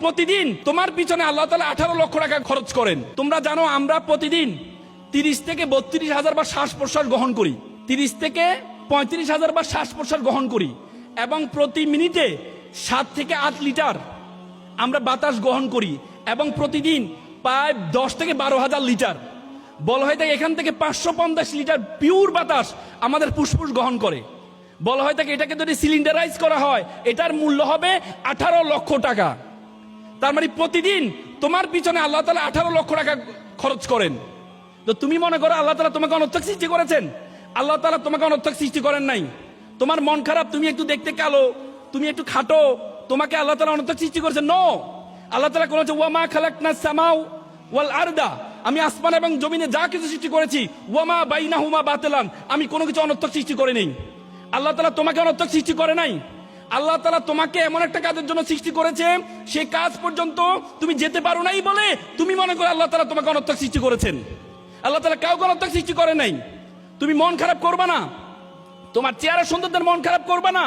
প্রতিদিন তোমার পিছনে আল্লাহ তাআলা 18 লক্ষ টাকা খরচ করেন। তোমরা জানো আমরা প্রতিদিন 30 থেকে 32 হাজার বার শ্বাস প্রশ্বাস গ্রহণ করি, 30 থেকে 35 হাজার বার শ্বাস প্রশ্বাস গ্রহণ করি, এবং প্রতি মিনিটে 7 থেকে 8 লিটার আমরা বাতাস গ্রহণ করি, এবং প্রতিদিন প্রায় 10 থেকে 12 হাজার লিটার, বলা হয় থাকে এখান থেকে 550 লিটার পিওর বাতাস আমাদের ফুসফুস গ্রহণ করে। বলা হয় থাকে এটাকে যদি সিলিন্ডারাইজ করা হয় এটার মূল্য হবে 18 লক্ষ টাকা। তার মানে প্রতিদিন তোমার পিছনে আল্লাহ তাআলা 18 লক্ষ টাকা খরচ করেন। তো তুমি মনে করো আল্লাহ তাআলা তোমাকে অনর্থক সৃষ্টি করেছেন? আল্লাহ তাআলা তোমাকে অনর্থক সৃষ্টি করেন নাই। তোমার মন খারাপ, তুমি একটু দেখতে কালো, তুমি একটু খাটো, তোমাকে আল্লাহ তাআলা অনর্থক সৃষ্টি করেছেন? নো, আল্লাহ তাআলা বলেছে ওয়ামা খালাকনাস সামাউ ওয়াল আরদা, আমি আসমান এবং জমিনে যা কিছু সৃষ্টি করেছি, ওয়ামা বাইনাহুমা বাতিলান, আমি কোনো কিছু অনর্থক সৃষ্টি করে নেই। আল্লাহ তাআলা তোমাকে অনর্থক সৃষ্টি করে নাই। আল্লাহ তাআলা তোমাকে এমন একটা কাজের জন্য সৃষ্টি করেছে, সেই কাজ পর্যন্ত তুমি যেতে পারো নাই বলে তুমি মনে করো আল্লাহ তাআলা তোমাকে অনর্থক সৃষ্টি করেছেন। আল্লাহ তাআলা কাউকে অনর্থক সৃষ্টি করে নাই। তুমি মন খারাপ করবা না, তোমার চেহারা সুন্দরদের মন খারাপ করবা না।